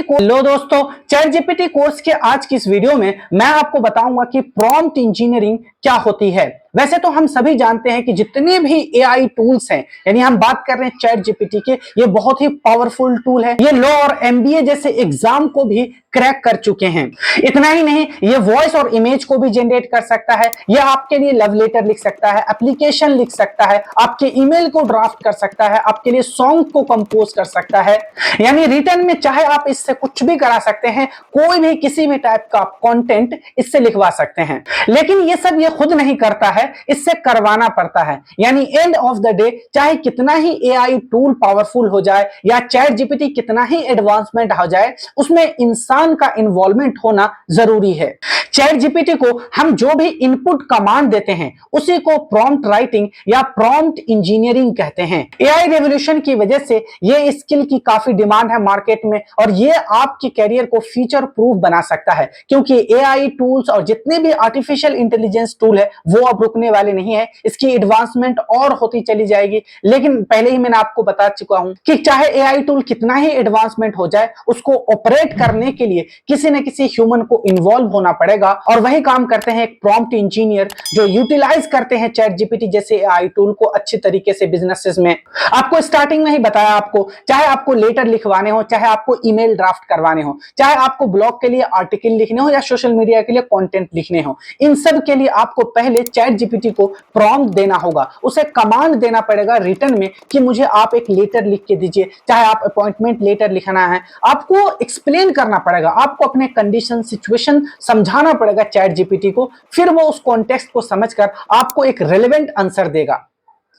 लो दोस्तों, chat GPT course के आज की इस वीडियो में मैं आपको बताऊंगा कि प्रॉम्प्ट इंजीनियरिंग क्या होती है। वैसे तो हम सभी जानते हैं कि जितने भी एआई टूल्स हैं, यानी हम बात कर रहे हैं चैट जीपीटी के, ये बहुत ही पावरफुल टूल है। ये लॉ और एमबीए जैसे एग्जाम को भी क्रैक कर चुके हैं। इतना ही नहीं, ये वॉइस और इमेज को भी जनरेट कर सकता है। ये आपके लिए लव लेटर लिख सकता है, एप्लीकेशन लिख सकता है, आपके ईमेल को ड्राफ्ट कर सकता है, आपके लिए सॉन्ग को कंपोज कर सकता है। यानी रिटर्न में चाहे आप इससे कुछ भी करा सकते हैं, कोई भी किसी भी टाइप का कंटेंट इससे लिखवा सकते हैं। लेकिन ये सब ये खुद नहीं करता है, इससे करवाना पड़ता है। यानी एंड ऑफ द डे, चाहे कितना ही एआई टूल पावरफुल हो जाए या चैट जीपीटी कितना ही एडवांसमेंट हो जाए, उसमें इंसान का इन्वॉल्वमेंट होना जरूरी है। चैट जीपीटी को हम जो भी इनपुट कमांड देते हैं, उसी को प्रॉम्प्ट राइटिंग या प्रॉम्प्ट इंजीनियरिंग कहते हैं। एआई रेवोल्यूशन की वजह से ये स्किल की काफी डिमांड है मार्केट में, और ये आपके करियर को फ्यूचर प्रूफ बना सकता है, क्योंकि एआई टूल्स और जितने भी आर्टिफिशियल इंटेलिजेंस टूल है वो अब रुकने वाले नहीं है। इसकी एडवांसमेंट और होती चली जाएगी। लेकिन पहले ही मैंने आपको बता चुका हूं कि चाहे एआई टूल कितना ही एडवांसमेंट हो जाए, उसको ऑपरेट करने के लिए किसी न किसी ह्यूमन को इन्वॉल्व होना पड़ेगा, और वही काम करते हैं एक प्रॉम्प्ट इंजीनियर, जो यूटिलाइज करते हैं चैट जीपीटी जैसे एआई टूल को अच्छी तरीके से बिजनेसेस में। आपको स्टार्टिंग में ही बताया, आपको चाहे आपको लेटर लिखवाने हो, चाहे आपको ईमेल ड्राफ्ट करवाने हो, चाहे आपको ब्लॉग के लिए आर्टिकल लिखने हो या सोशल मीडिया के लिए कंटेंट लिखने हो, इन सब के लिए आपको पहले चैट जीपीटी को प्रॉम्प्ट देना होगा। उसे कमांड देना पड़ेगा रिटर्न में कि मुझे आप एक लेटर लिख के दीजिए, चाहे आप अपॉइंटमेंट लेटर लिखना है, आपको एक्सप्लेन करना पड़ेगा, आपको अपने कंडीशन सिचुएशन समझाना पड़ेगा चैट जीपीटी को। फिर वो उस कॉन्टेक्स्ट को समझकर आपको एक रेलेवेंट आंसर देगा।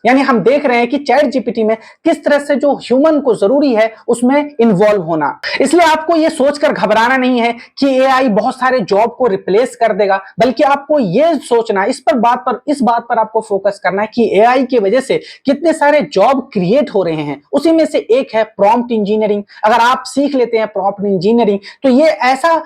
यानी हम देख रहे हैं कि चैट जीपीटी में किस तरह से जो ह्यूमन को जरूरी है उसमें इन्वॉल्व होना। इसलिए आपको यह सोचकर घबराना नहीं है कि एआई बहुत सारे जॉब को रिप्लेस कर देगा, बल्कि आपको यह सोचना, इस बात पर आपको फोकस करना है कि एआई की वजह से कितने सारे जॉब क्रिएट हो रहे हैं। उसी में से एक है प्रॉम्प्ट इंजीनियरिंग। अगर आप सीख लेते हैं प्रॉम्प्ट इंजीनियरिंग, तो ये ऐसा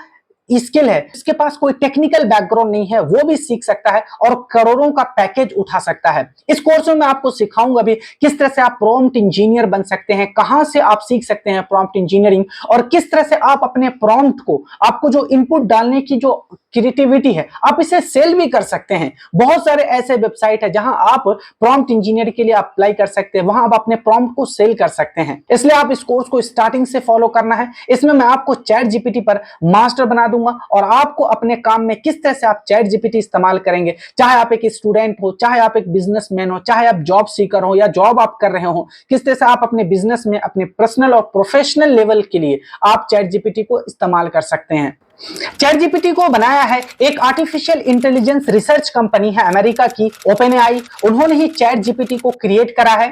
स्किल है, इसके पास कोई टेक्निकल बैकग्राउंड नहीं है, वो भी सीख सकता है और करोड़ों का पैकेज उठा सकता है। इस कोर्स में मैं आपको सिखाऊंगा भी किस तरह से आप प्रॉम्प्ट इंजीनियर बन सकते हैं, कहां से आप सीख सकते हैं प्रॉम्प्ट इंजीनियरिंग, और किस तरह से आप अपने प्रॉम्प्ट को, आपको जो इनपुट डालने की जो क्रिएटिविटी है, आप इसे सेल भी कर सकते हैं। बहुत सारे ऐसे वेबसाइट है जहां आप प्रॉम्प्ट इंजीनियर के लिए अप्लाई कर सकते हैं, वहां आप अपने प्रॉम्प्ट को सेल कर सकते हैं। इसलिए आप इस कोर्स को स्टार्टिंग से फॉलो करना है। इसमें मैं आपको चैट जीपीटी पर मास्टर बना दूंगा, और आपको अपने काम में किस तरह से आप चैट जीपीटी इस्तेमाल करेंगे, चाहे आप एक स्टूडेंट हो, चाहे आप एक बिजनेसमैन हो, चाहे आप जॉब सीकर हो या जॉब आप कर रहे हो, किस तरह से आप अपने बिजनेस में, अपने पर्सनल और प्रोफेशनल लेवल के लिए आप चैट जीपीटी को इस्तेमाल कर सकते हैं। चैट जीपीटी को बनाया है एक आर्टिफिशियल इंटेलिजेंस रिसर्च कंपनी है अमेरिका की, ओपन एआई। उन्होंने ही चैट जीपीटी को क्रिएट करा है।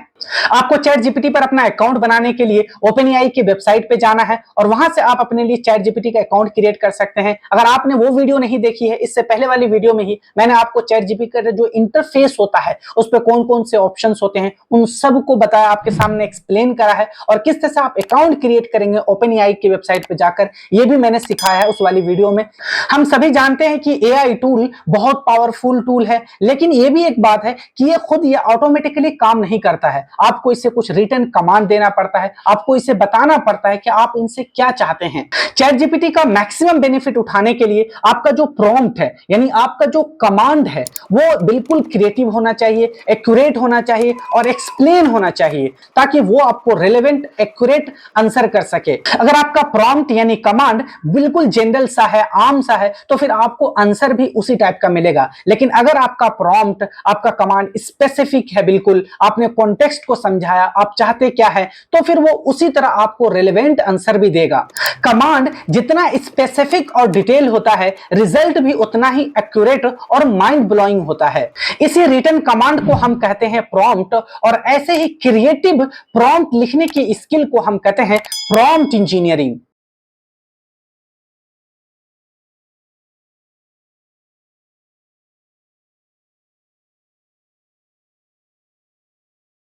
आपको चैट जीपीटी पर अपना अकाउंट बनाने के लिए ओपन एआई की वेबसाइट पे जाना है, और वहां से आप अपने लिए चैट जीपीटी का अकाउंट क्रिएट कर सकते हैं। अगर आपने वो वीडियो नहीं देखी है, इससे पहले वाली वीडियो में ही मैंने आपको चैट जीपीटी का जो इंटरफेस होता है, उस पर कौन कौन से ऑप्शंस होते हैं, उन सब को बताया, आपके सामने एक्सप्लेन करा है, और किस तरह से आप अकाउंट क्रिएट करेंगे ओपन एआई की वेबसाइट पे जाकर, ये भी मैंने सिखाया है उस वाली वीडियो में। हम सभी जानते हैं कि एआई टूल बहुत पावरफुल टूल है, लेकिन ये भी एक बात है कि ये खुद ये ऑटोमेटिकली काम नहीं करता है। आपको इसे कुछ रिटन कमांड देना पड़ता है, आपको इसे बताना पड़ता है कि आप इनसे क्या चाहते हैं। चैट जीपीटी का मैक्सिमम बेनिफिट उठाने के लिए आपका जो प्रॉम्प्ट है, यानी आपका जो कमांड है, वो बिल्कुल क्रिएटिव होना चाहिए, एक्यूरेट होना चाहिए और एक्सप्लेन होना चाहिए, ताकि वो आपको रेलेवेंट एक्यूरेट आंसर कर सके। अगर आपका प्रॉम्प्ट यानी कमांड बिल्कुल जनरल सा है, आम सा है, तो फिर आपको आंसर भी उसी टाइप का मिलेगा। लेकिन अगर आपका प्रॉम्प्ट, आपका कमांड स्पेसिफिक है, बिल्कुल आपने कॉन्टेक्स्ट को समझाया, आप चाहते क्या है, तो फिर वो उसी तरह आपको रेलेवेंट आंसर भी देगा। कमांड जितना स्पेसिफिक और डिटेल होता है, रिजल्ट भी उतना ही एक्यूरेट और माइंड ब्लोइंग होता है। इसी रिटन कमांड को हम कहते हैं प्रॉम्प्ट, और ऐसे ही क्रिएटिव प्रॉम्प्ट लिखने की स्किल को हम कहते हैं प्रॉम्प्ट इंजीनियरिंग।